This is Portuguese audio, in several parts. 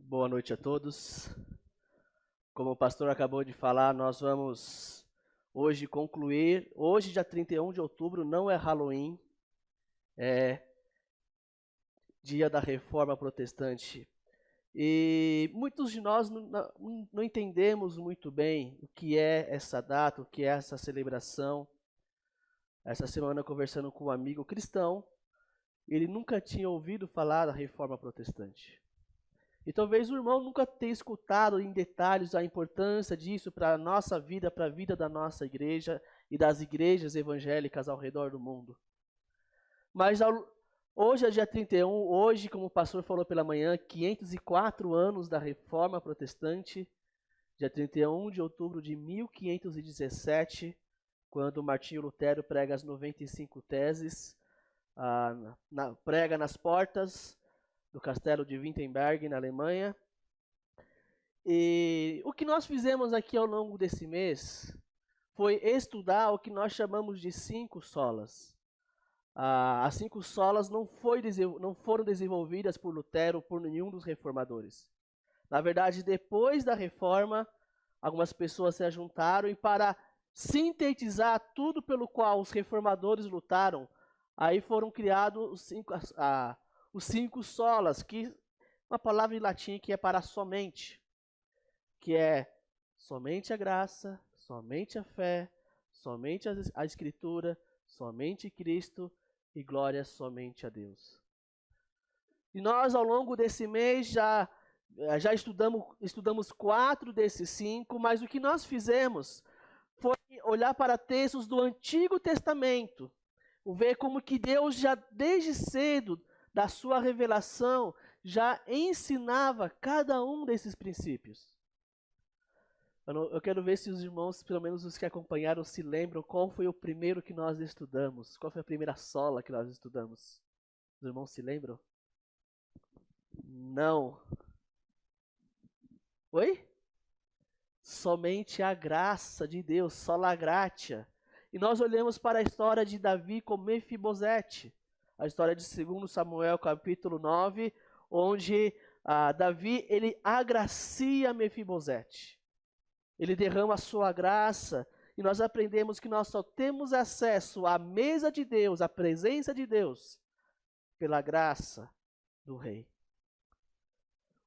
Boa noite a todos. Como o pastor acabou de falar, nós vamos hoje concluir. Hoje, dia 31 de outubro, não é Halloween, é dia da Reforma Protestante. E muitos de nós não entendemos muito bem o que é essa data, o que é essa celebração. Essa semana, conversando com um amigo cristão, ele nunca tinha ouvido falar da Reforma Protestante. E talvez o irmão nunca tenha escutado em detalhes a importância disso para a nossa vida, para a vida da nossa igreja e das igrejas evangélicas ao redor do mundo. Mas hoje é dia 31, hoje, como o pastor falou pela manhã, 504 anos da Reforma Protestante, dia 31 de outubro de 1517, quando Martinho Lutero prega as 95 teses, prega nas portas do castelo de Wittenberg, na Alemanha. E o que nós fizemos aqui ao longo desse mês foi estudar o que nós chamamos de 5 solas. As 5 solas não foram desenvolvidas por Lutero, por nenhum dos reformadores. Na verdade, depois da reforma, algumas pessoas se ajuntaram e para sintetizar tudo pelo qual os reformadores lutaram, aí foram criados os 5 solas, que uma palavra em latim que é para somente, que é somente a graça, somente a fé, somente a Escritura, somente Cristo e glória somente a Deus. E nós, ao longo desse mês, já estudamos 4 desses 5, mas o que nós fizemos foi olhar para textos do Antigo Testamento, ver como que Deus já desde cedo, da sua revelação, já ensinava cada um desses princípios. Eu quero ver se os irmãos, pelo menos os que acompanharam, se lembram qual foi o primeiro que nós estudamos. Qual foi a primeira sola que nós estudamos? Os irmãos se lembram? Não. Oi? Somente a graça de Deus, sola gratia. E nós olhamos para a história de Davi com Mefibosete. A história de 2 Samuel, capítulo 9, onde Davi, ele agracia Mefibosete. Ele derrama a sua graça, e nós aprendemos que nós só temos acesso à mesa de Deus, à presença de Deus, pela graça do rei.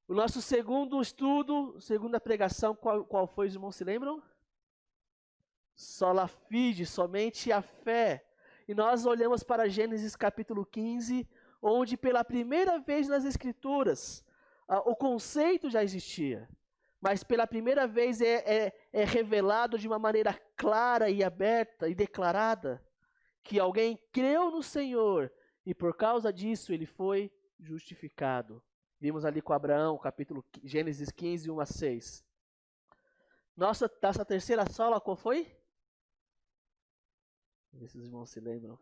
O nosso segundo estudo, segunda pregação, qual foi, os irmãos se lembram? Sola fide, somente a fé. E nós olhamos para Gênesis capítulo 15, onde pela primeira vez nas Escrituras, o conceito já existia, mas pela primeira vez é revelado de uma maneira clara e aberta e declarada, que alguém creu no Senhor e por causa disso ele foi justificado. Vimos ali com Abraão, capítulo Gênesis 15, 1 a 6. Nossa terceira sola, qual foi? Esses irmãos se lembram.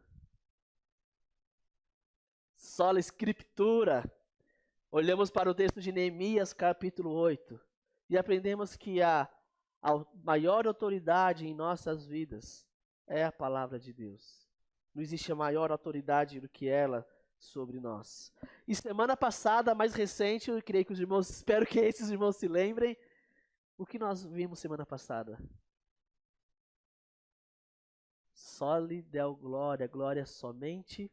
Sola Escritura. Olhamos para o texto de Neemias, capítulo 8, e aprendemos que a maior autoridade em nossas vidas é a palavra de Deus. Não existe a maior autoridade do que ela sobre nós. E semana passada, mais recente, eu creio que os irmãos, espero que esses irmãos se lembrem, o que nós vimos semana passada? Soli Deo glória, glória somente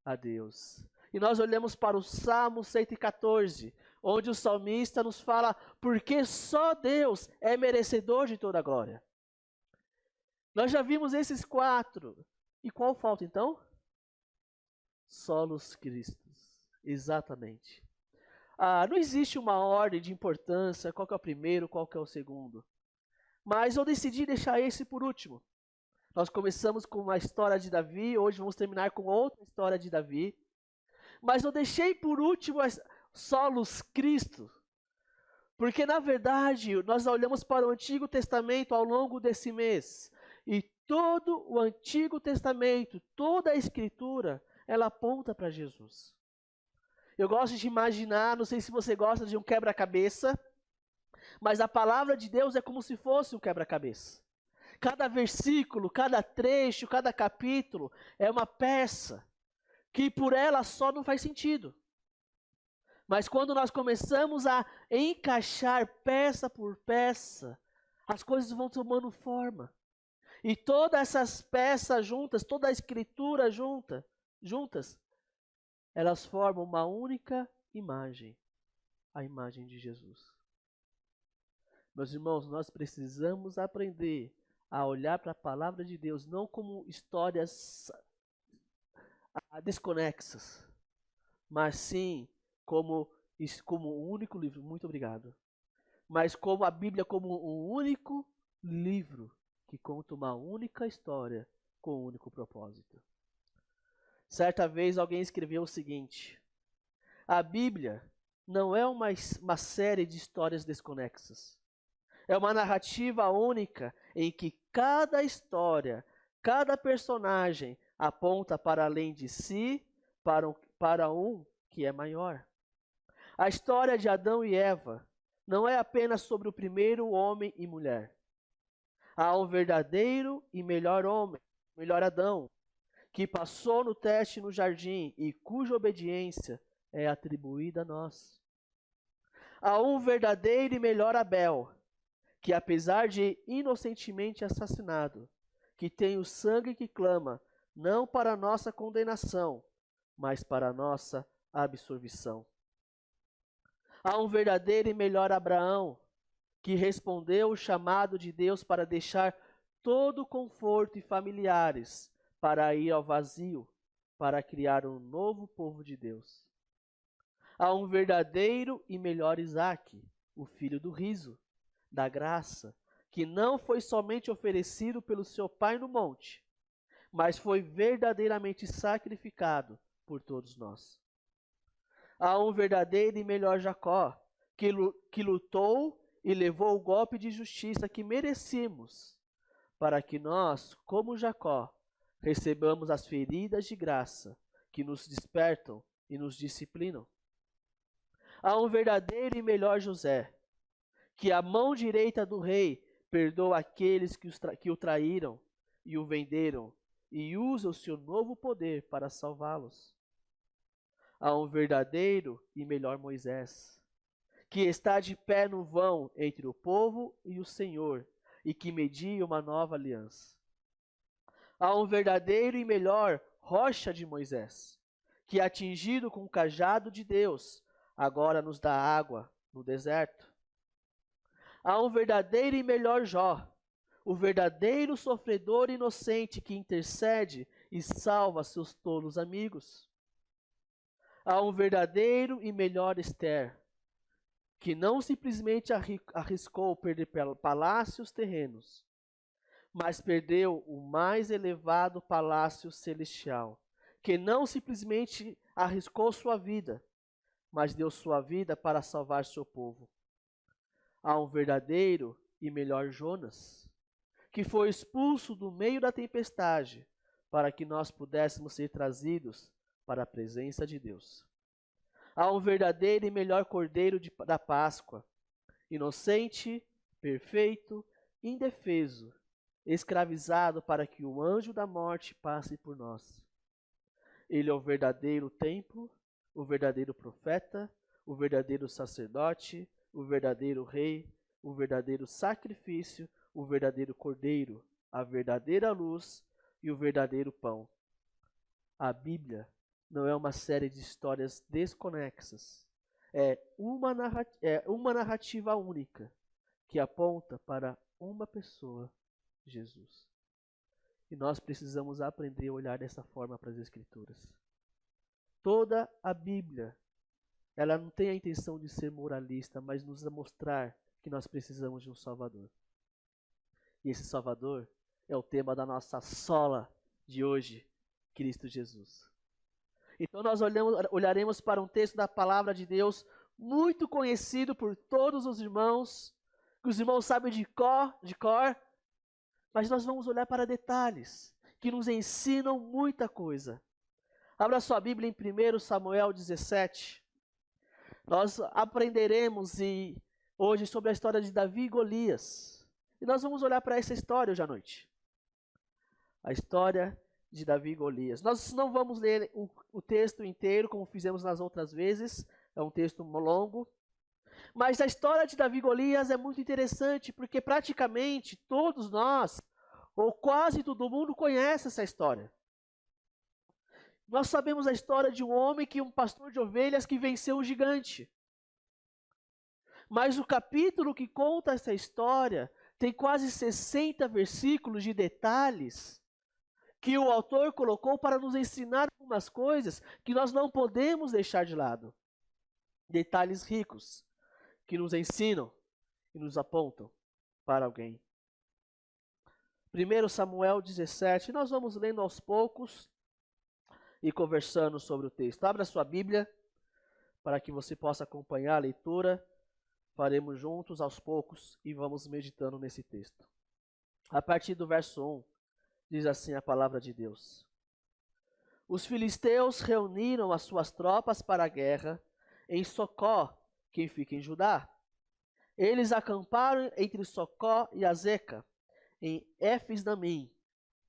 a Deus. E nós olhamos para o Salmo 114, onde o salmista nos fala porque só Deus é merecedor de toda a glória. Nós já vimos esses 4. E qual falta então? Solos Cristos. Exatamente. Não existe uma ordem de importância, qual que é o primeiro, qual que é o segundo. Mas eu decidi deixar esse por último. Nós começamos com uma história de Davi, hoje vamos terminar com outra história de Davi. Mas eu deixei por último Solos Cristo, porque na verdade nós olhamos para o Antigo Testamento ao longo desse mês, e todo o Antigo Testamento, toda a Escritura, ela aponta para Jesus. Eu gosto de imaginar, não sei se você gosta de um quebra-cabeça, mas a palavra de Deus é como se fosse um quebra-cabeça. Cada versículo, cada trecho, cada capítulo é uma peça que por ela só não faz sentido. Mas quando nós começamos a encaixar peça por peça, as coisas vão tomando forma. E todas essas peças juntas, toda a escritura juntas, elas formam uma única imagem, a imagem de Jesus. Meus irmãos, nós precisamos aprender a olhar para a palavra de Deus não como histórias desconexas, mas sim como um único livro. Muito obrigado. Mas como a Bíblia como um único livro que conta uma única história com um único propósito. Certa vez alguém escreveu o seguinte: a Bíblia não é uma série de histórias desconexas. É uma narrativa única em que cada história, cada personagem aponta para além de si, para um que é maior. A história de Adão e Eva não é apenas sobre o primeiro homem e mulher. Há um verdadeiro e melhor homem, melhor Adão, que passou no teste no jardim e cuja obediência é atribuída a nós. Há um verdadeiro e melhor Abel, que apesar de inocentemente assassinado, que tem o sangue que clama, não para a nossa condenação, mas para a nossa absolvição. Há um verdadeiro e melhor Abraão, que respondeu o chamado de Deus para deixar todo o conforto e familiares, para ir ao vazio, para criar um novo povo de Deus. Há um verdadeiro e melhor Isaque, o filho do riso, da graça, que não foi somente oferecido pelo seu pai no monte, mas foi verdadeiramente sacrificado por todos nós. Há um verdadeiro e melhor Jacó, que lutou e levou o golpe de justiça que merecemos, para que nós, como Jacó, recebamos as feridas de graça que nos despertam e nos disciplinam. Há um verdadeiro e melhor José, que a mão direita do rei perdoa aqueles que o traíram e o venderam, e usa o seu novo poder para salvá-los. Há um verdadeiro e melhor Moisés, que está de pé no vão entre o povo e o Senhor, e que media uma nova aliança. Há um verdadeiro e melhor rocha de Moisés, que atingido com o cajado de Deus, agora nos dá água no deserto. Há um verdadeiro e melhor Jó, o verdadeiro sofredor inocente que intercede e salva seus tolos amigos. Há um verdadeiro e melhor Esther, que não simplesmente arriscou perder palácios terrenos, mas perdeu o mais elevado palácio celestial, que não simplesmente arriscou sua vida, mas deu sua vida para salvar seu povo. Há um verdadeiro e melhor Jonas, que foi expulso do meio da tempestade, para que nós pudéssemos ser trazidos para a presença de Deus. Há um verdadeiro e melhor Cordeiro da Páscoa, inocente, perfeito, indefeso, escravizado para que o anjo da morte passe por nós. Ele é o verdadeiro templo, o verdadeiro profeta, o verdadeiro sacerdote, o verdadeiro rei, o verdadeiro sacrifício, o verdadeiro cordeiro, a verdadeira luz e o verdadeiro pão. A Bíblia não é uma série de histórias desconexas. É uma narrativa única que aponta para uma pessoa, Jesus. E nós precisamos aprender a olhar dessa forma para as Escrituras. Toda a Bíblia, ela não tem a intenção de ser moralista, mas nos mostrar que nós precisamos de um Salvador. E esse Salvador é o tema da nossa sola de hoje, Cristo Jesus. Então nós olharemos para um texto da palavra de Deus muito conhecido por todos os irmãos, que os irmãos sabem de cor, mas nós vamos olhar para detalhes que nos ensinam muita coisa. Abra sua Bíblia em 1 Samuel 17. Nós aprenderemos hoje sobre a história de Davi e Golias. E nós vamos olhar para essa história hoje à noite. A história de Davi e Golias. Nós não vamos ler o texto inteiro, como fizemos nas outras vezes, é um texto longo. Mas a história de Davi e Golias é muito interessante, porque praticamente todos nós, ou quase todo mundo, conhece essa história. Nós sabemos a história de um homem um pastor de ovelhas que venceu um gigante. Mas o capítulo que conta essa história tem quase 60 versículos de detalhes que o autor colocou para nos ensinar algumas coisas que nós não podemos deixar de lado. Detalhes ricos que nos ensinam e nos apontam para alguém. 1 Samuel 17, nós vamos lendo aos poucos e conversando sobre o texto. Abra sua Bíblia para que você possa acompanhar a leitura. Faremos juntos aos poucos e vamos meditando nesse texto. A partir do verso 1, diz assim a palavra de Deus. Os filisteus reuniram as suas tropas para a guerra em Socó, que fica em Judá. Eles acamparam entre Socó e Azeca, em Éfes-Damim.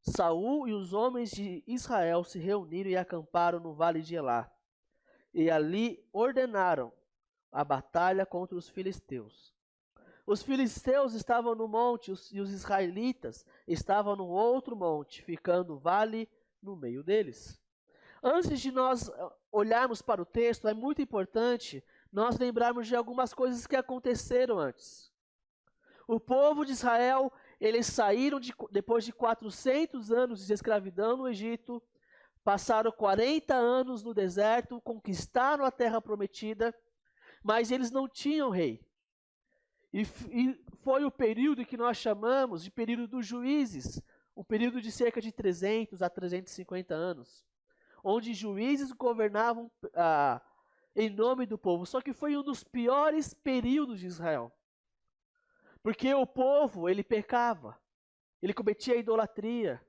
Saul e os homens de Israel se reuniram e acamparam no vale de Elá. E ali ordenaram a batalha contra os filisteus. Os filisteus estavam no monte e os israelitas estavam no outro monte, ficando o vale no meio deles. Antes de nós olharmos para o texto, é muito importante nós lembrarmos de algumas coisas que aconteceram antes. O povo de Israel, eles saíram depois de 400 anos de escravidão no Egito, passaram 40 anos no deserto, conquistaram a terra prometida, mas eles não tinham rei. E foi o período que nós chamamos de período dos juízes, um período de cerca de 300 a 350 anos, onde juízes governavam em nome do povo. Só que foi um dos piores períodos de Israel. Porque o povo, ele pecava, ele cometia idolatria.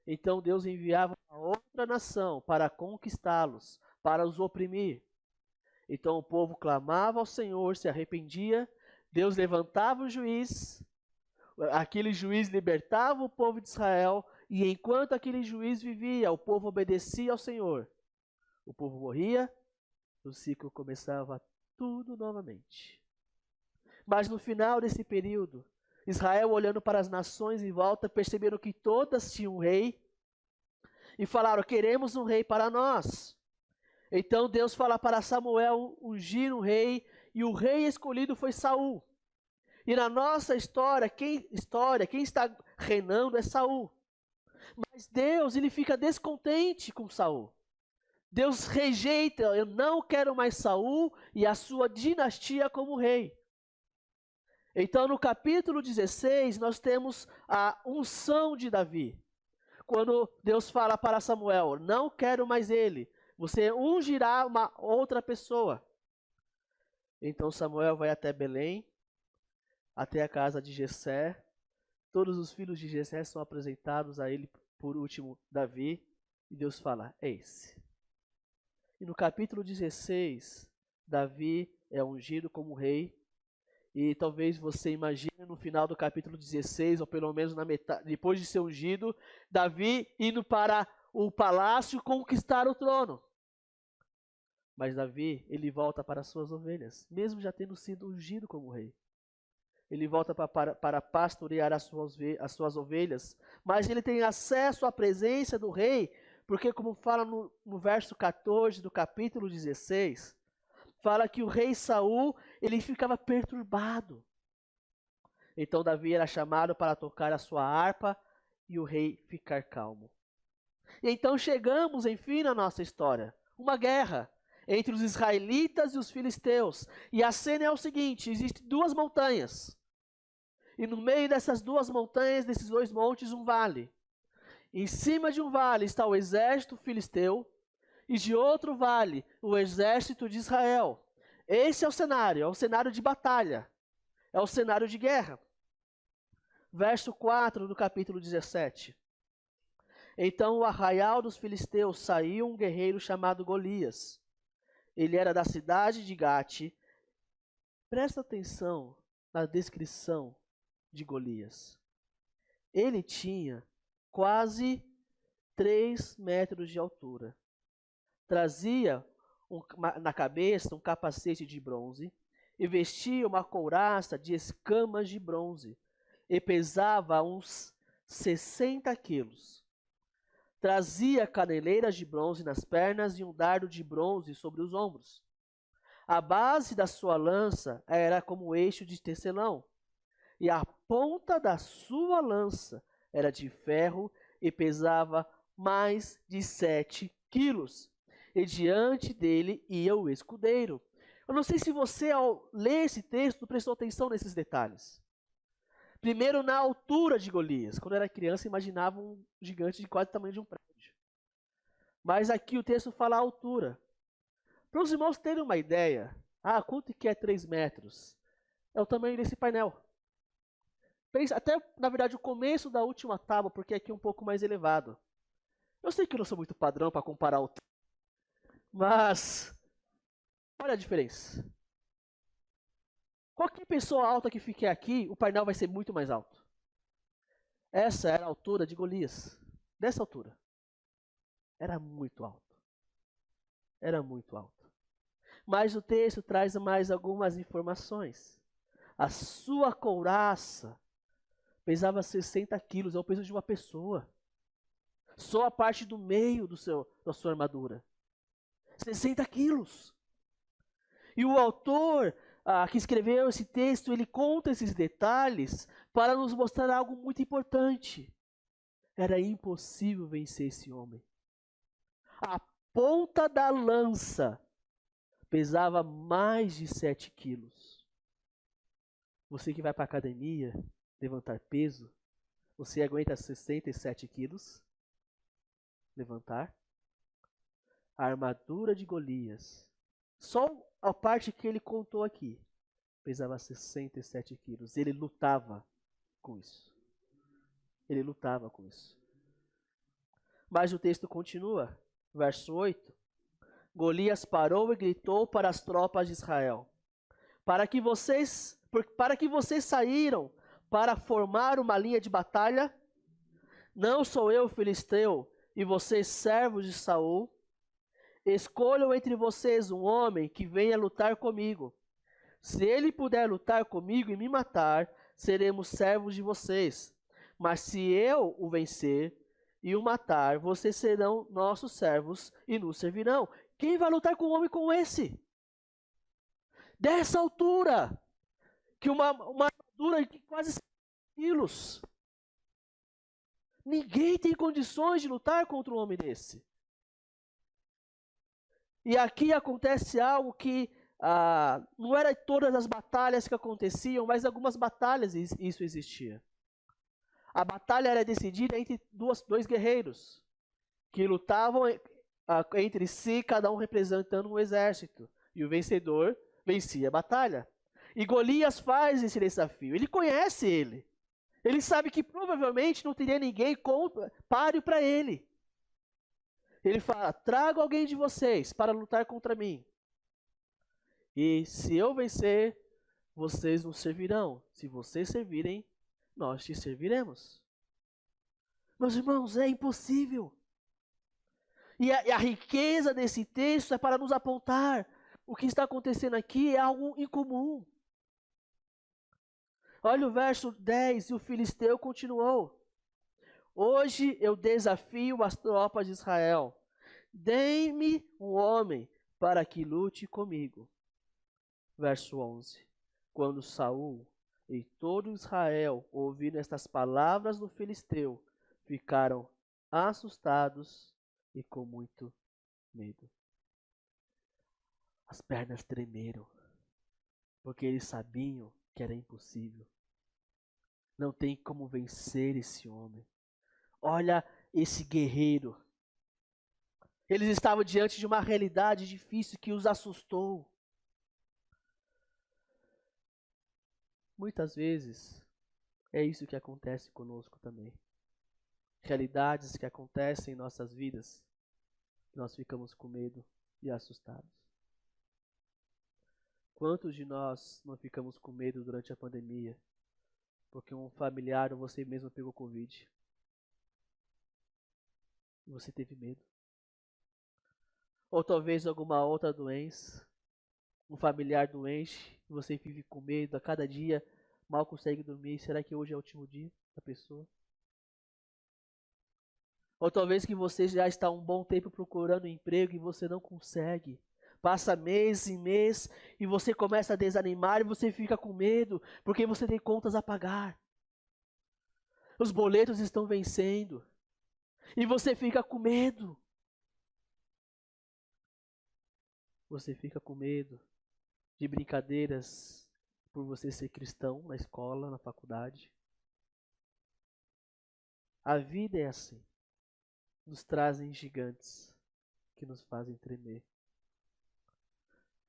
Então Deus enviava uma outra nação para conquistá-los, para os oprimir. Então o povo clamava ao Senhor, se arrependia, Deus levantava um juiz, aquele juiz libertava o povo de Israel, e enquanto aquele juiz vivia, o povo obedecia ao Senhor. O povo morria, o ciclo começava tudo novamente. Mas no final desse período, Israel, olhando para as nações em volta, perceberam que todas tinham um rei e falaram: queremos um rei para nós. Então Deus fala para Samuel ungir um rei, e o rei escolhido foi Saul. E na nossa história, quem está reinando é Saul. Mas Deus, ele fica descontente com Saul. Deus rejeita: eu não quero mais Saul e a sua dinastia como rei. Então, no capítulo 16, nós temos a unção de Davi. Quando Deus fala para Samuel: não quero mais ele, você ungirá uma outra pessoa. Então Samuel vai até Belém, até a casa de Jessé. Todos os filhos de Jessé são apresentados a ele, por último Davi, e Deus fala: é esse. E no capítulo 16, Davi é ungido como rei. E talvez você imagine no final do capítulo 16, ou pelo menos na metade, depois de ser ungido, Davi indo para o palácio conquistar o trono. Mas Davi, ele volta para as suas ovelhas, mesmo já tendo sido ungido como rei. Ele volta para pastorear as suas ovelhas, mas ele tem acesso à presença do rei, porque como fala no verso 14 do capítulo 16, fala que o rei Saul, ele ficava perturbado. Então Davi era chamado para tocar a sua harpa e o rei ficar calmo. E então chegamos, enfim, na nossa história. Uma guerra entre os israelitas e os filisteus. E a cena é o seguinte: existem duas montanhas. E no meio dessas duas montanhas, desses dois montes, um vale. Em cima de um vale está o exército filisteu, e de outro vale, o exército de Israel. Esse é o cenário de batalha, é o cenário de guerra. Verso 4 do capítulo 17. Então o arraial dos filisteus saiu um guerreiro chamado Golias. Ele era da cidade de Gate. Presta atenção na descrição de Golias. Ele tinha quase 3 metros de altura. Trazia na cabeça um capacete de bronze, e vestia uma couraça de escamas de bronze, e pesava uns 60 quilos. Trazia caneleiras de bronze nas pernas e um dardo de bronze sobre os ombros. A base da sua lança era como eixo de tecelão, e a ponta da sua lança era de ferro e pesava mais de 7 quilos. E diante dele ia o escudeiro. Eu não sei se você, ao ler esse texto, prestou atenção nesses detalhes. Primeiro, na altura de Golias. Quando eu era criança, imaginava um gigante de quase o tamanho de um prédio. Mas aqui o texto fala a altura. Para os irmãos terem uma ideia, quanto que é 3 metros? É o tamanho desse painel. Até, na verdade, o começo da última tábua, porque aqui é um pouco mais elevado. Eu sei que eu não sou muito padrão para comparar o tempo, mas olha a diferença. Qualquer pessoa alta que fique aqui, o painel vai ser muito mais alto. Essa era a altura de Golias. Dessa altura. Era muito alto. Era muito alto. Mas o texto traz mais algumas informações. A sua couraça pesava 60 quilos, é o peso de uma pessoa. Só a parte do meio da sua armadura. 60 quilos. E o autor que escreveu esse texto, ele conta esses detalhes para nos mostrar algo muito importante. Era impossível vencer esse homem. A ponta da lança pesava mais de 7 quilos. Você que vai para a academia levantar peso, você aguenta 67 quilos? Levantar? A armadura de Golias, só a parte que ele contou aqui, pesava 67 quilos. Ele lutava com isso. Ele lutava com isso. Mas o texto continua, verso 8. Golias parou e gritou para as tropas de Israel: Para que vocês saíram para formar uma linha de batalha? Não sou eu filisteu e vocês servos de Saul? Escolham entre vocês um homem que venha lutar comigo. Se ele puder lutar comigo e me matar, seremos servos de vocês. Mas se eu o vencer e o matar, vocês serão nossos servos e nos servirão. Quem vai lutar com um homem como esse? Dessa altura, que uma armadura de quase 100 quilos. Ninguém tem condições de lutar contra um homem desse. E aqui acontece algo que não era todas as batalhas que aconteciam, mas algumas batalhas isso existia. A batalha era decidida entre dois guerreiros, que lutavam entre si, cada um representando um exército. E o vencedor vencia a batalha. E Golias faz esse desafio. Ele conhece ele. Ele sabe que provavelmente não teria ninguém páreo para ele. Ele fala: trago alguém de vocês para lutar contra mim. E se eu vencer, vocês nos servirão. Se vocês servirem, nós te serviremos. Meus irmãos, é impossível. E a riqueza desse texto é para nos apontar: o que está acontecendo aqui é algo incomum. Olha o verso 10, e o filisteu continuou: Hoje eu desafio as tropas de Israel. Dê-me um homem para que lute comigo. Verso 11. Quando Saul e todo Israel ouviram estas palavras do filisteu, ficaram assustados e com muito medo. As pernas tremeram, porque eles sabiam que era impossível. Não tem como vencer esse homem. Olha esse guerreiro. Eles estavam diante de uma realidade difícil que os assustou. Muitas vezes é isso que acontece conosco também. Realidades que acontecem em nossas vidas, nós ficamos com medo e assustados. Quantos de nós não ficamos com medo durante a pandemia, porque um familiar ou você mesmo pegou Covid? E você teve medo. Ou talvez alguma outra doença, um familiar doente, e você vive com medo, a cada dia mal consegue dormir. Será que hoje é o último dia da pessoa? Ou talvez que você já está há um bom tempo procurando emprego e você não consegue. Passa mês e mês e você começa a desanimar e você fica com medo, porque você tem contas a pagar. Os boletos estão vencendo e você fica com medo. Você fica com medo de brincadeiras por você ser cristão na escola, na faculdade. A vida é assim. Nos trazem gigantes que nos fazem tremer.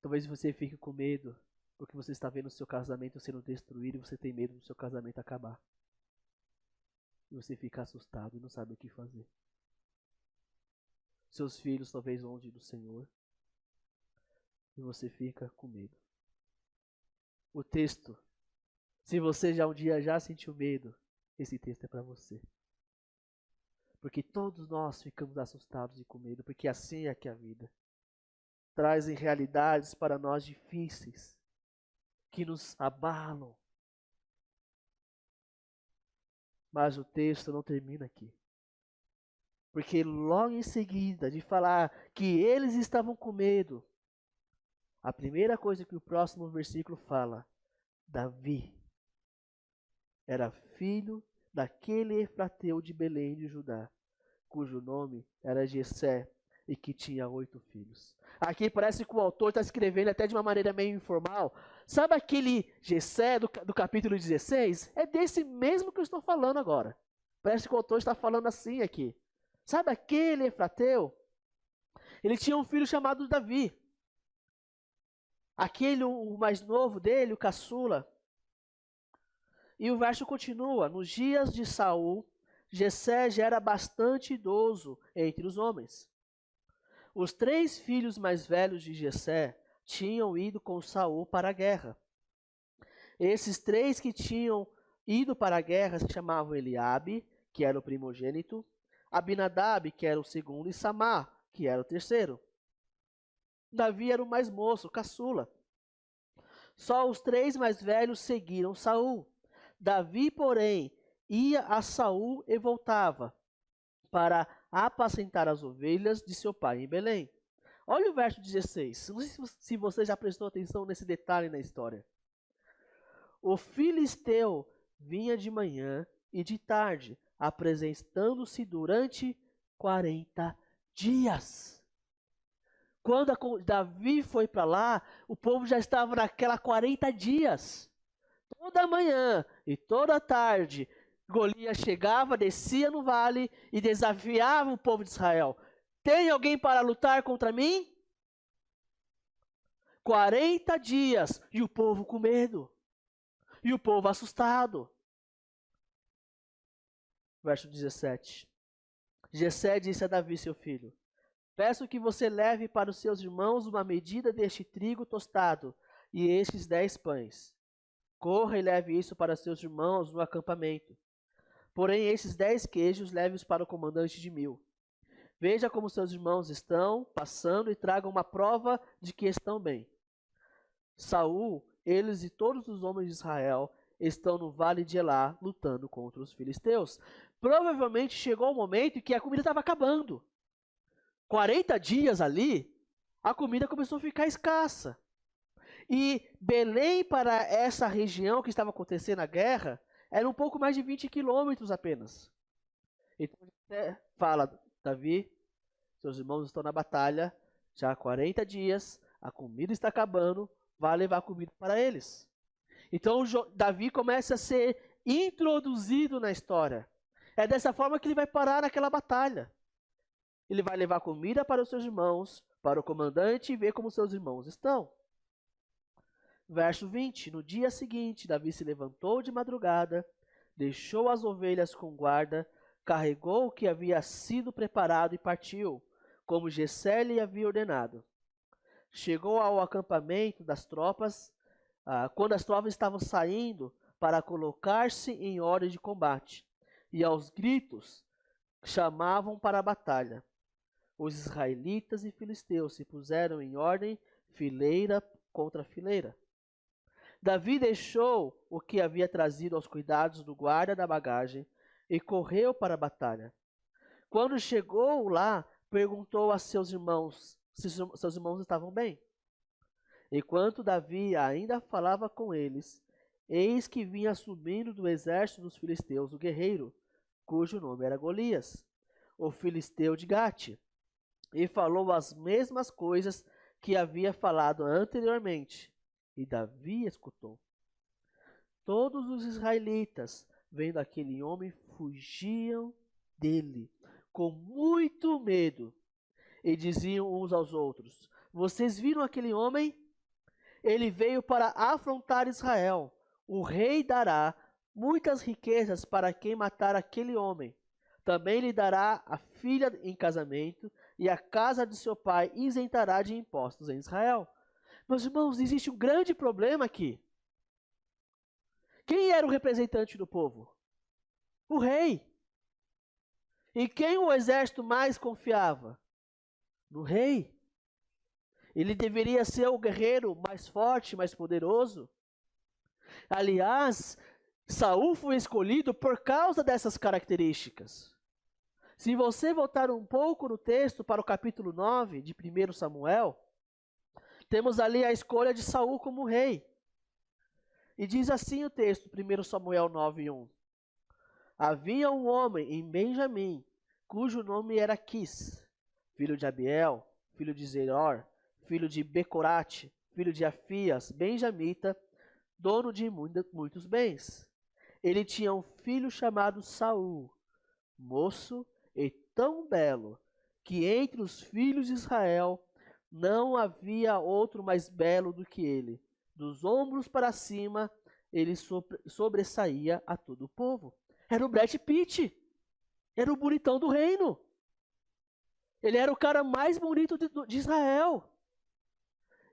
Talvez você fique com medo porque você está vendo o seu casamento sendo destruído e você tem medo do seu casamento acabar. E você fica assustado e não sabe o que fazer. Seus filhos talvez longe do Senhor e você fica com medo. O texto, se você já um dia já sentiu medo, esse texto é para você. Porque todos nós ficamos assustados e com medo, porque assim é que a vida trazem realidades para nós difíceis, que nos abalam. Mas o texto não termina aqui. Porque logo em seguida de falar que eles estavam com medo, a primeira coisa que o próximo versículo fala, Davi era filho daquele Efrateu de Belém de Judá, cujo nome era Jessé e que tinha 8 filhos. Aqui parece que o autor está escrevendo até de uma maneira meio informal. Sabe aquele Jessé do capítulo 16? É desse mesmo que eu estou falando agora. Parece que o autor está falando assim aqui. Sabe aquele Efrateu? Ele tinha um filho chamado Davi. Aquele, o mais novo dele, o caçula. E o verso continua: nos dias de Saul, Jessé já era bastante idoso entre os homens. Os 3 filhos mais velhos de Jessé tinham ido com Saul para a guerra. Esses 3 que tinham ido para a guerra se chamavam Eliabe, que era o primogênito, Abinadab, que era o segundo, e Samar, que era o terceiro. Davi era o mais moço, caçula. Só os 3 mais velhos seguiram Saul. Davi, porém, ia a Saul e voltava para apacentar as ovelhas de seu pai em Belém. Olha o verso 16. Não sei se você já prestou atenção nesse detalhe na história. O filisteu vinha de manhã e de tarde, apresentando-se durante 40 dias. Quando Davi foi para lá, o povo já estava naquela 40 dias. Toda manhã e toda tarde, Golias chegava, descia no vale e desafiava o povo de Israel. Tem alguém para lutar contra mim? 40 dias e o povo com medo. E o povo assustado. Verso 17. Jessé disse a Davi, seu filho: peço que você leve para os seus irmãos uma medida deste trigo tostado e estes 10 pães. Corra e leve isso para seus irmãos no acampamento. Porém, esses 10 queijos leve-os para o comandante de 1000. Veja como seus irmãos estão passando e traga uma prova de que estão bem. Saul, eles e todos os homens de Israel estão no vale de Elá lutando contra os filisteus. Provavelmente chegou o momento em que a comida estava acabando. 40 dias ali, a comida começou a ficar escassa. E Belém, para essa região que estava acontecendo a guerra, era um pouco mais de 20 quilômetros apenas. Então, fala, Davi, seus irmãos estão na batalha, já há 40 dias, a comida está acabando, vai levar comida para eles. Então, Davi começa a ser introduzido na história. É dessa forma que ele vai parar naquela batalha. Ele vai levar comida para os seus irmãos, para o comandante, e ver como seus irmãos estão. Verso 20. No dia seguinte, Davi se levantou de madrugada, deixou as ovelhas com guarda, carregou o que havia sido preparado e partiu, como Jessé lhe havia ordenado. Chegou ao acampamento das tropas, quando as tropas estavam saindo para colocar-se em ordem de combate, e aos gritos chamavam para a batalha. os israelitas e filisteus se puseram em ordem, fileira contra fileira. Davi deixou o que havia trazido aos cuidados do guarda da bagagem e correu para a batalha. Quando chegou lá, perguntou a seus irmãos se seus irmãos estavam bem. Enquanto Davi ainda falava com eles, eis que vinha subindo do exército dos filisteus o guerreiro, cujo nome era Golias, o filisteu de Gate, e falou as mesmas coisas que havia falado anteriormente. E Davi escutou. Todos os israelitas, vendo aquele homem, fugiam dele, com muito medo, e diziam uns aos outros: vocês viram aquele homem? Ele veio para afrontar Israel. O rei dará muitas riquezas para quem matar aquele homem. Também lhe dará a filha em casamento, e a casa de seu pai isentará de impostos em Israel. Meus irmãos, existe um grande problema aqui. Quem era o representante do povo? O rei. Em quem o exército mais confiava? No rei. Ele deveria ser o guerreiro mais forte, mais poderoso. Aliás, Saul foi escolhido por causa dessas características. Se você voltar um pouco no texto para o capítulo 9 de 1 Samuel, temos ali a escolha de Saul como rei. E diz assim o texto, 1 Samuel 9:1. Havia um homem em Benjamim, cujo nome era Quis, filho de Abiel, filho de Zeror, filho de Becorate, filho de Afias, benjamita, dono de muitos bens. Ele tinha um filho chamado Saul, moço e tão belo, que entre os filhos de Israel não havia outro mais belo do que ele. Dos ombros para cima, ele sobressaía a todo o povo. Era o Brad Pitt. Era o bonitão do reino. Ele era o cara mais bonito de Israel.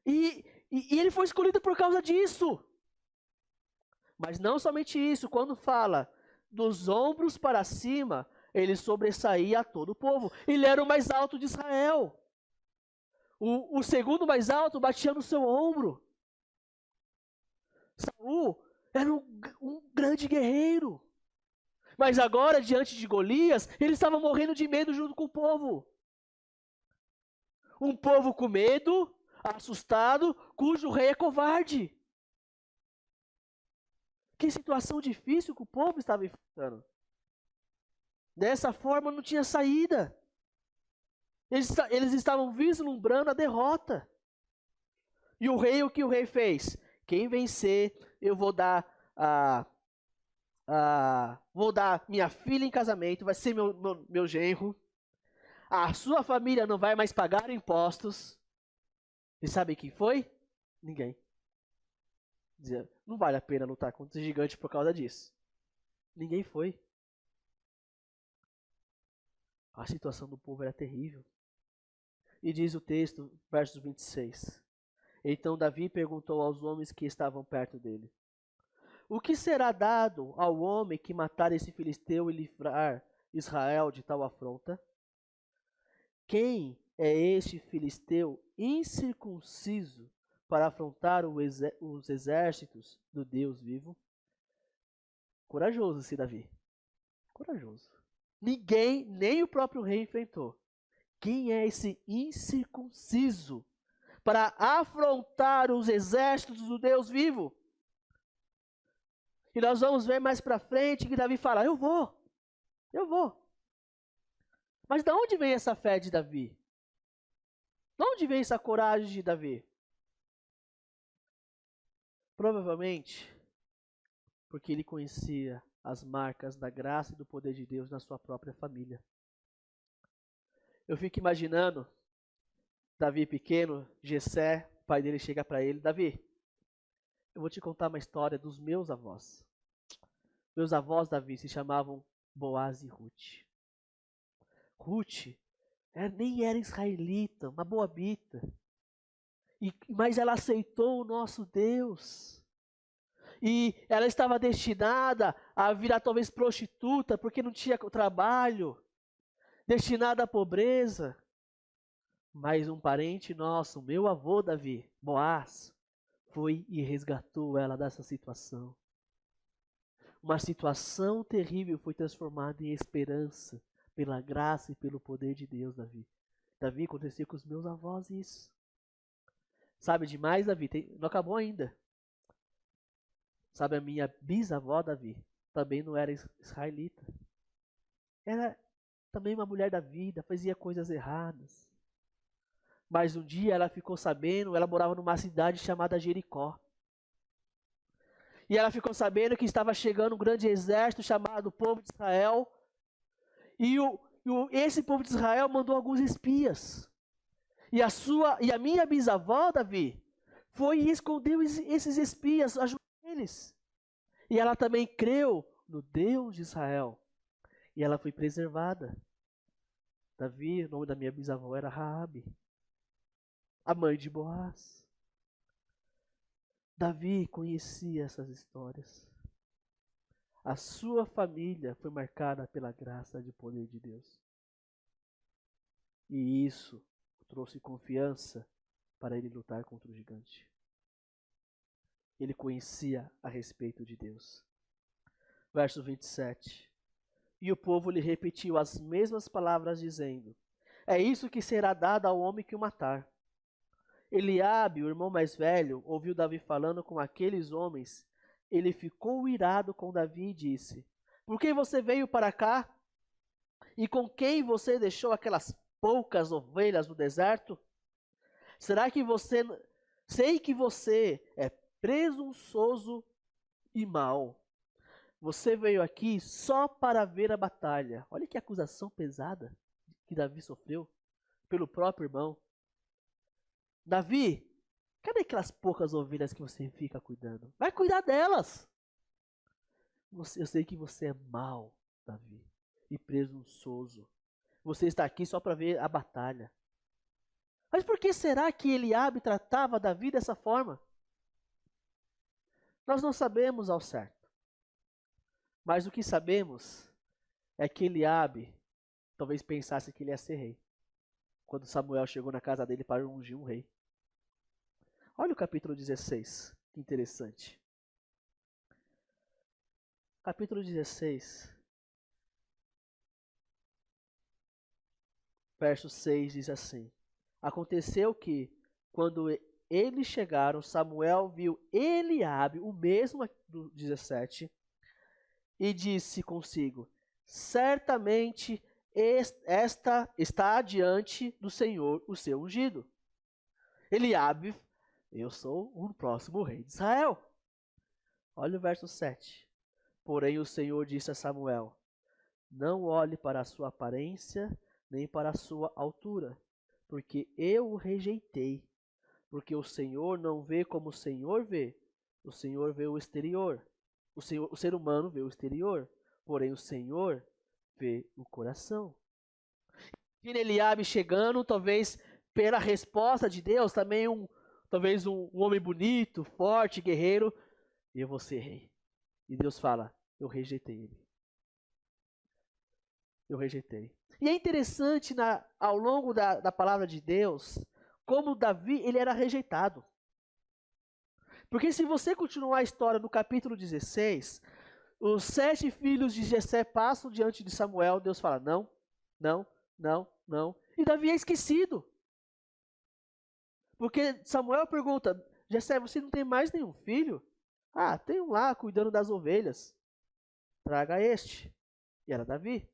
E ele foi escolhido por causa disso. Mas não somente isso. Quando fala dos ombros para cima, ele sobressaía a todo o povo. Ele era o mais alto de Israel. O segundo mais alto batia no seu ombro. Saul era um grande guerreiro. Mas agora, diante de Golias, ele estava morrendo de medo junto com o povo. Um povo com medo, assustado, cujo rei é covarde. Que situação difícil que o povo estava enfrentando. Dessa forma não tinha saída. Eles estavam vislumbrando a derrota. E o que o rei fez? Quem vencer, eu vou dar minha filha em casamento, vai ser meu genro. A sua família não vai mais pagar impostos. E sabe quem foi? Ninguém. Dizia, não vale a pena lutar contra esse gigante por causa disso. Ninguém foi. A situação do povo era terrível. E diz o texto, versos 26. Então Davi perguntou aos homens que estavam perto dele: o que será dado ao homem que matar esse filisteu e livrar Israel de tal afronta? Quem é este filisteu incircunciso para afrontar os exércitos do Deus vivo? Corajoso esse Davi. Corajoso. Ninguém, nem o próprio rei enfrentou. Quem é esse incircunciso para afrontar os exércitos do Deus vivo? E nós vamos ver mais para frente que Davi fala, eu vou. Mas de onde vem essa fé de Davi? De onde vem essa coragem de Davi? Provavelmente porque ele conhecia as marcas da graça e do poder de Deus na sua própria família. Eu fico imaginando Davi pequeno, Jessé, o pai dele chega para ele, Davi, eu vou te contar uma história dos meus avós. Meus avós, Davi, se chamavam Boaz e Ruth. Ruth nem era israelita, uma moabita. Mas ela aceitou o nosso Deus. E ela estava destinada a virar talvez prostituta, porque não tinha trabalho. Destinada à pobreza. Mas um parente nosso, meu avô Davi, Boaz, foi e resgatou ela dessa situação. Uma situação terrível foi transformada em esperança pela graça e pelo poder de Deus, Davi. Davi, aconteceu com os meus avós isso. Sabe demais, Davi? Não acabou ainda. Sabe, a minha bisavó, Davi, também não era israelita. Era também uma mulher da vida, fazia coisas erradas. Mas um dia ela ficou sabendo, ela morava numa cidade chamada Jericó. E ela ficou sabendo que estava chegando um grande exército chamado povo de Israel. E esse povo de Israel mandou alguns espias. E a minha bisavó, Davi, foi e escondeu esses espias, ajudou eles. E ela também creu no Deus de Israel. E ela foi preservada. Davi, o nome da minha bisavó era Raabe, a mãe de Boaz. Davi conhecia essas histórias. A sua família foi marcada pela graça e poder de Deus. E isso trouxe confiança para ele lutar contra o gigante. Ele conhecia a respeito de Deus. Verso 27. E o povo lhe repetiu as mesmas palavras, dizendo: é isso que será dado ao homem que o matar. Eliabe, o irmão mais velho, ouviu Davi falando com aqueles homens. Ele ficou irado com Davi e disse: por que você veio para cá? E com quem você deixou aquelas poucas ovelhas no deserto? Será que sei que você é presunçoso e mau. Você veio aqui só para ver a batalha. Olha que acusação pesada que Davi sofreu pelo próprio irmão. Davi, cadê aquelas poucas ovelhas que você fica cuidando? Vai cuidar delas. Eu sei que você é mau, Davi, e presunçoso. Você está aqui só para ver a batalha. Mas por que será que Eliabe tratava Davi dessa forma? Nós não sabemos ao certo. Mas o que sabemos é que Eliabe talvez pensasse que ele ia ser rei. Quando Samuel chegou na casa dele para ungir um rei. Olha o capítulo 16, que interessante. Capítulo 16, verso 6 diz assim: aconteceu que, quando eles chegaram, Samuel viu Eliabe, o mesmo do 17, e disse consigo: certamente esta está diante do Senhor, o seu ungido. Eliabe, eu sou o próximo rei de Israel. Olha o verso 7. Porém o Senhor disse a Samuel: não olhe para a sua aparência, nem para a sua altura, porque eu o rejeitei. Porque o Senhor não vê como o Senhor vê. O Senhor vê o exterior. O ser humano vê o exterior. Porém o Senhor vê o coração. E Eliabe chegando, talvez pela resposta de Deus, também talvez um homem bonito, forte, guerreiro, e eu vou ser rei. E Deus fala: eu rejeitei ele. Eu rejeitei. E é interessante ao longo da palavra de Deus, como Davi ele era rejeitado. Porque se você continuar a história no capítulo 16, os 7 filhos de Jessé passam diante de Samuel, Deus fala: não, não, não, não. E Davi é esquecido. Porque Samuel pergunta: Jessé, você não tem mais nenhum filho? Ah, tem um lá cuidando das ovelhas. Traga este. E era Davi.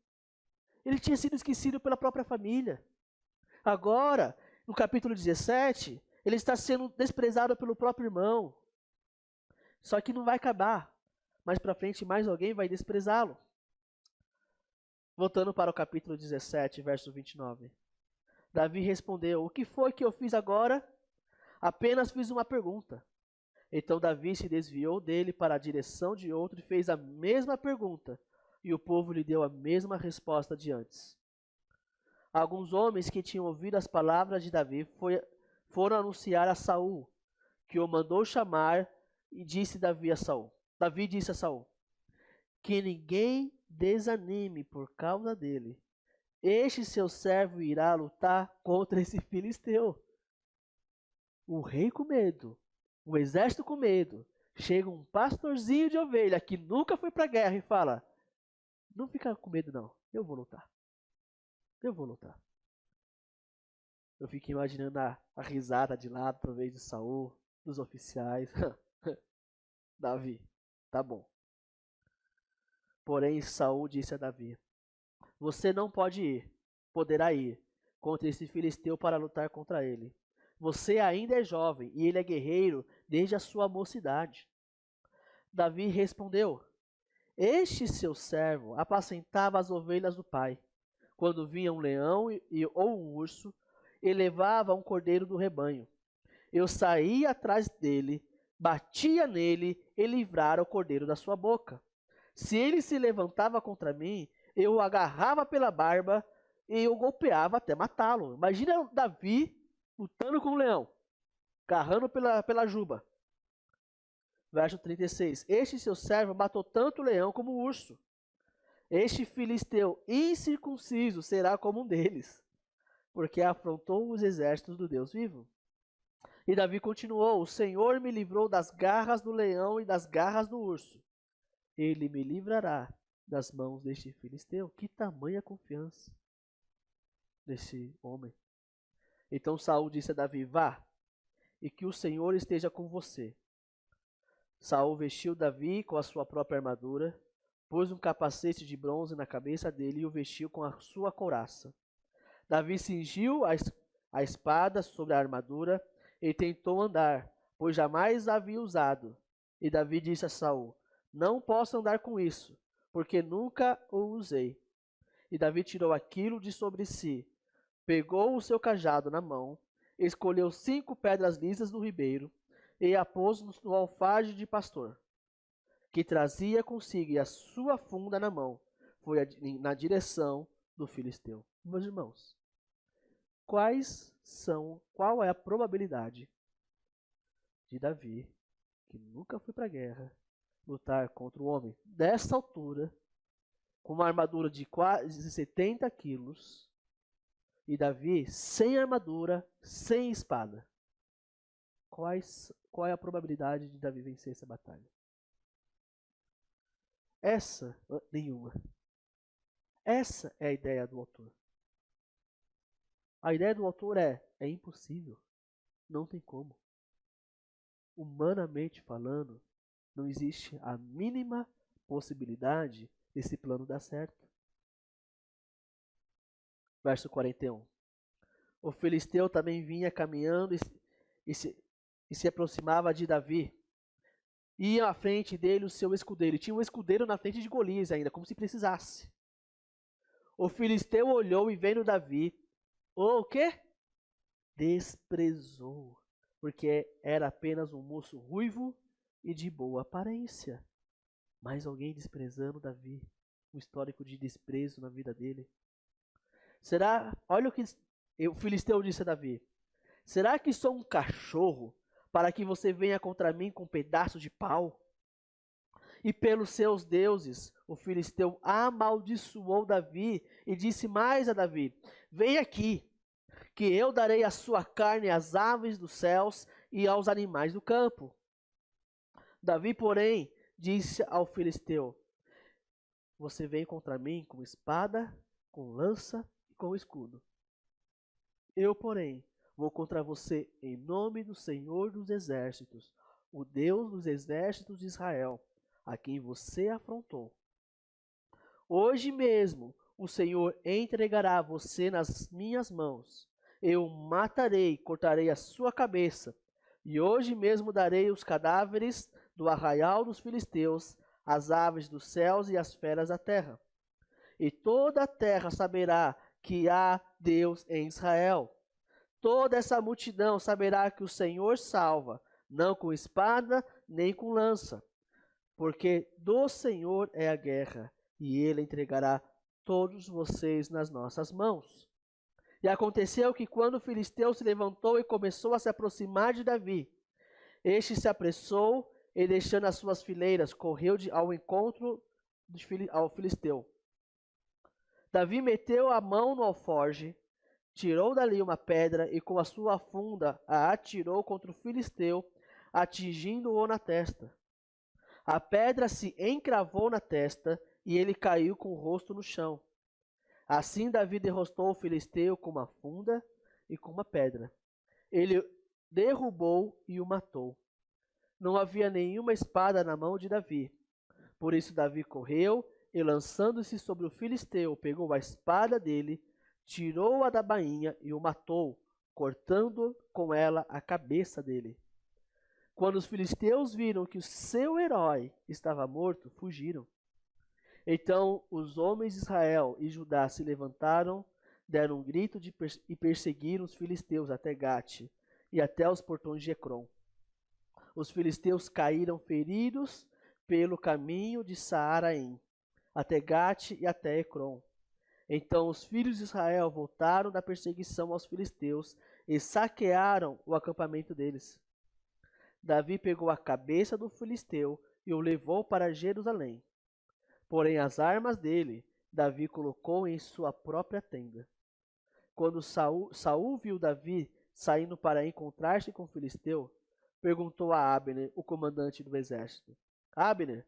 Ele tinha sido esquecido pela própria família. Agora, no capítulo 17, ele está sendo desprezado pelo próprio irmão. Só que não vai acabar. Mais para frente, mais alguém vai desprezá-lo. Voltando para o capítulo 17, verso 29. Davi respondeu: o que foi que eu fiz agora? Apenas fiz uma pergunta. Então Davi se desviou dele para a direção de outro e fez a mesma pergunta. E o povo lhe deu a mesma resposta de antes. Alguns homens que tinham ouvido as palavras de Davi foram anunciar a Saul, que o mandou chamar, e disse Davi disse a Saul: que ninguém desanime por causa dele. este seu servo irá lutar contra esse filisteu. O rei com medo, o exército com medo. Chega um pastorzinho de ovelha que nunca foi para a guerra e fala: não fica com medo não, eu vou lutar. Eu vou lutar. Eu fico imaginando a risada de lá, talvez de Saul, dos oficiais. Davi, tá bom. Porém, Saul disse a Davi: você não poderá ir contra esse filisteu para lutar contra ele. Você ainda é jovem e ele é guerreiro desde a sua mocidade. Davi respondeu: este seu servo apacentava as ovelhas do pai. Quando vinha um leão ou um urso, ele levava um cordeiro do rebanho. Eu saía atrás dele, batia nele e livrara o cordeiro da sua boca. Se ele se levantava contra mim, eu o agarrava pela barba e o golpeava até matá-lo. Imagina Davi lutando com o leão, agarrando pela juba. Verso 36. Este seu servo matou tanto o leão como o urso. Este filisteu incircunciso será como um deles, porque afrontou os exércitos do Deus vivo. E Davi continuou: o Senhor me livrou das garras do leão e das garras do urso. Ele me livrará das mãos deste filisteu. Que tamanha confiança desse homem. Então Saul disse a Davi: vá, e que o Senhor esteja com você. Saul vestiu Davi com a sua própria armadura, pôs um capacete de bronze na cabeça dele e o vestiu com a sua couraça. Davi cingiu a espada sobre a armadura e tentou andar, pois jamais a havia usado. E Davi disse a Saul: não posso andar com isso, porque nunca o usei. E Davi tirou aquilo de sobre si, pegou o seu cajado na mão, escolheu 5 pedras lisas do ribeiro e a pôs no alfarje de pastor, que trazia consigo, e a sua funda na mão foi na direção do filisteu. Meus irmãos, qual é a probabilidade de Davi, que nunca foi para a guerra, lutar contra um homem dessa altura, com uma armadura de quase 70 quilos, e Davi sem armadura, sem espada? Qual é a probabilidade de Davi vencer essa batalha? Nenhuma. Essa é a ideia do autor. A ideia do autor é impossível. Não tem como. Humanamente falando, não existe a mínima possibilidade desse plano dar certo. Verso 41. O filisteu também vinha caminhando e se aproximava de Davi. Ia à frente dele o seu escudeiro. Tinha um escudeiro na frente de Golias ainda, como se precisasse. O filisteu olhou e vendo Davi, o quê? Desprezou, porque era apenas um moço ruivo e de boa aparência. Mas alguém desprezando Davi, um histórico de desprezo na vida dele. Olha o que o filisteu disse a Davi: será que sou um cachorro para que você venha contra mim com um pedaço de pau? E pelos seus deuses, o filisteu amaldiçoou Davi e disse mais a Davi: vem aqui, que eu darei a sua carne às aves dos céus e aos animais do campo. Davi, porém, disse ao filisteu: você vem contra mim com espada, com lança e com escudo. Eu, porém, vou contra você em nome do Senhor dos exércitos, o Deus dos exércitos de Israel, a quem você afrontou. Hoje mesmo o Senhor entregará você nas minhas mãos. Eu o matarei, cortarei a sua cabeça, e hoje mesmo darei os cadáveres do arraial dos filisteus, às aves dos céus e às feras da terra. E toda a terra saberá que há Deus em Israel. Toda essa multidão saberá que o Senhor salva, não com espada nem com lança, porque do Senhor é a guerra, e ele entregará todos vocês nas nossas mãos. E aconteceu que quando o filisteu se levantou e começou a se aproximar de Davi, este se apressou e, deixando as suas fileiras, correu ao encontro ao filisteu. Davi meteu a mão no alforje, tirou dali uma pedra e com a sua funda a atirou contra o filisteu, atingindo-o na testa. A pedra se encravou na testa e ele caiu com o rosto no chão. Assim Davi derrotou o filisteu com uma funda e com uma pedra. Ele derrubou e o matou. Não havia nenhuma espada na mão de Davi. Por isso Davi correu e, lançando-se sobre o filisteu, pegou a espada dele, tirou-a da bainha e o matou, cortando com ela a cabeça dele. Quando os filisteus viram que o seu herói estava morto, fugiram. Então os homens de Israel e Judá se levantaram, deram um grito e perseguiram os filisteus até Gate e até os portões de Ecrom. Os filisteus caíram feridos pelo caminho de Saaraim, até Gate e até Ecrom. Então os filhos de Israel voltaram da perseguição aos filisteus e saquearam o acampamento deles. Davi pegou a cabeça do filisteu e o levou para Jerusalém. Porém as armas dele, Davi colocou em sua própria tenda. Quando Saul viu Davi saindo para encontrar-se com o filisteu, perguntou a Abner, o comandante do exército: Abner,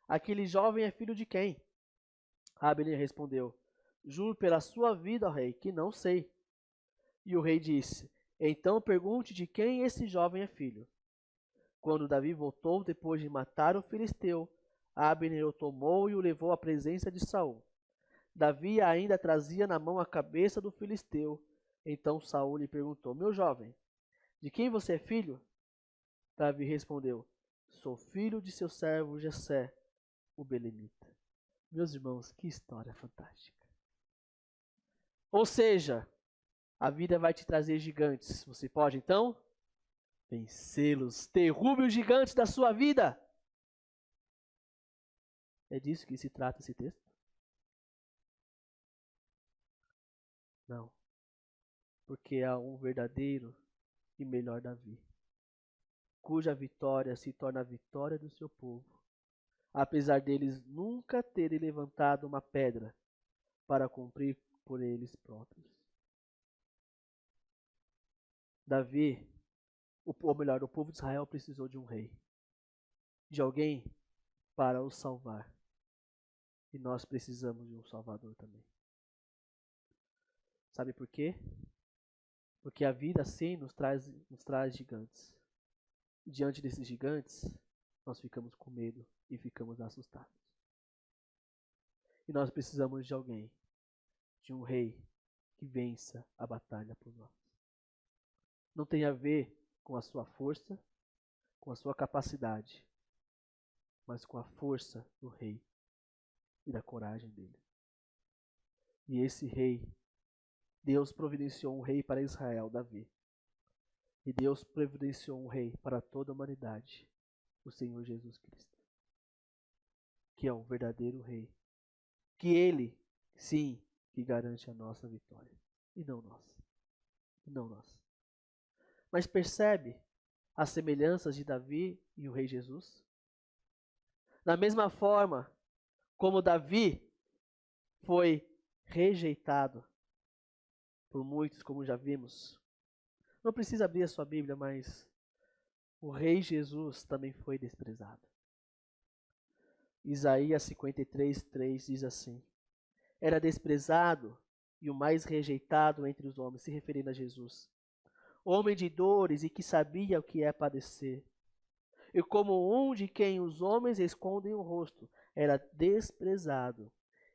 aquele jovem é filho de quem? Abner respondeu: Juro pela sua vida, ó rei, que não sei. E o rei disse: Então pergunte de quem esse jovem é filho. Quando Davi voltou depois de matar o filisteu, Abner o tomou e o levou à presença de Saul. Davi ainda trazia na mão a cabeça do filisteu. Então Saul lhe perguntou: Meu jovem, de quem você é filho? Davi respondeu: Sou filho de seu servo Jessé, o belemita. Meus irmãos, que história fantástica. Ou seja, a vida vai te trazer gigantes. Você pode então vencê-los. Derrube os gigantes da sua vida. É disso que se trata esse texto? Não. Porque há um verdadeiro e melhor Davi, cuja vitória se torna a vitória do seu povo, apesar deles nunca terem levantado uma pedra para cumprir por eles próprios. Davi, ou melhor, o povo de Israel precisou de um rei, de alguém para o salvar. E nós precisamos de um Salvador também. Sabe por quê? Porque a vida assim nos traz gigantes. E diante desses gigantes, nós ficamos com medo e ficamos assustados. E nós precisamos de alguém, de um rei que vença a batalha por nós. Não tem a ver com a sua força, com a sua capacidade, mas com a força do rei e da coragem dele. E esse rei, Deus providenciou um rei para Israel, Davi. E Deus providenciou um rei para toda a humanidade, o Senhor Jesus Cristo, que é um verdadeiro rei. Que ele, sim, que garante a nossa vitória. E não nós. E não nós. Mas percebe as semelhanças de Davi e o rei Jesus? Da mesma forma como Davi foi rejeitado por muitos, como já vimos. Não precisa abrir a sua Bíblia, mas o rei Jesus também foi desprezado. Isaías 53:3 diz assim: Era desprezado e o mais rejeitado entre os homens, se referindo a Jesus. Homem de dores e que sabia o que é padecer. E como um de quem os homens escondem o rosto, era desprezado,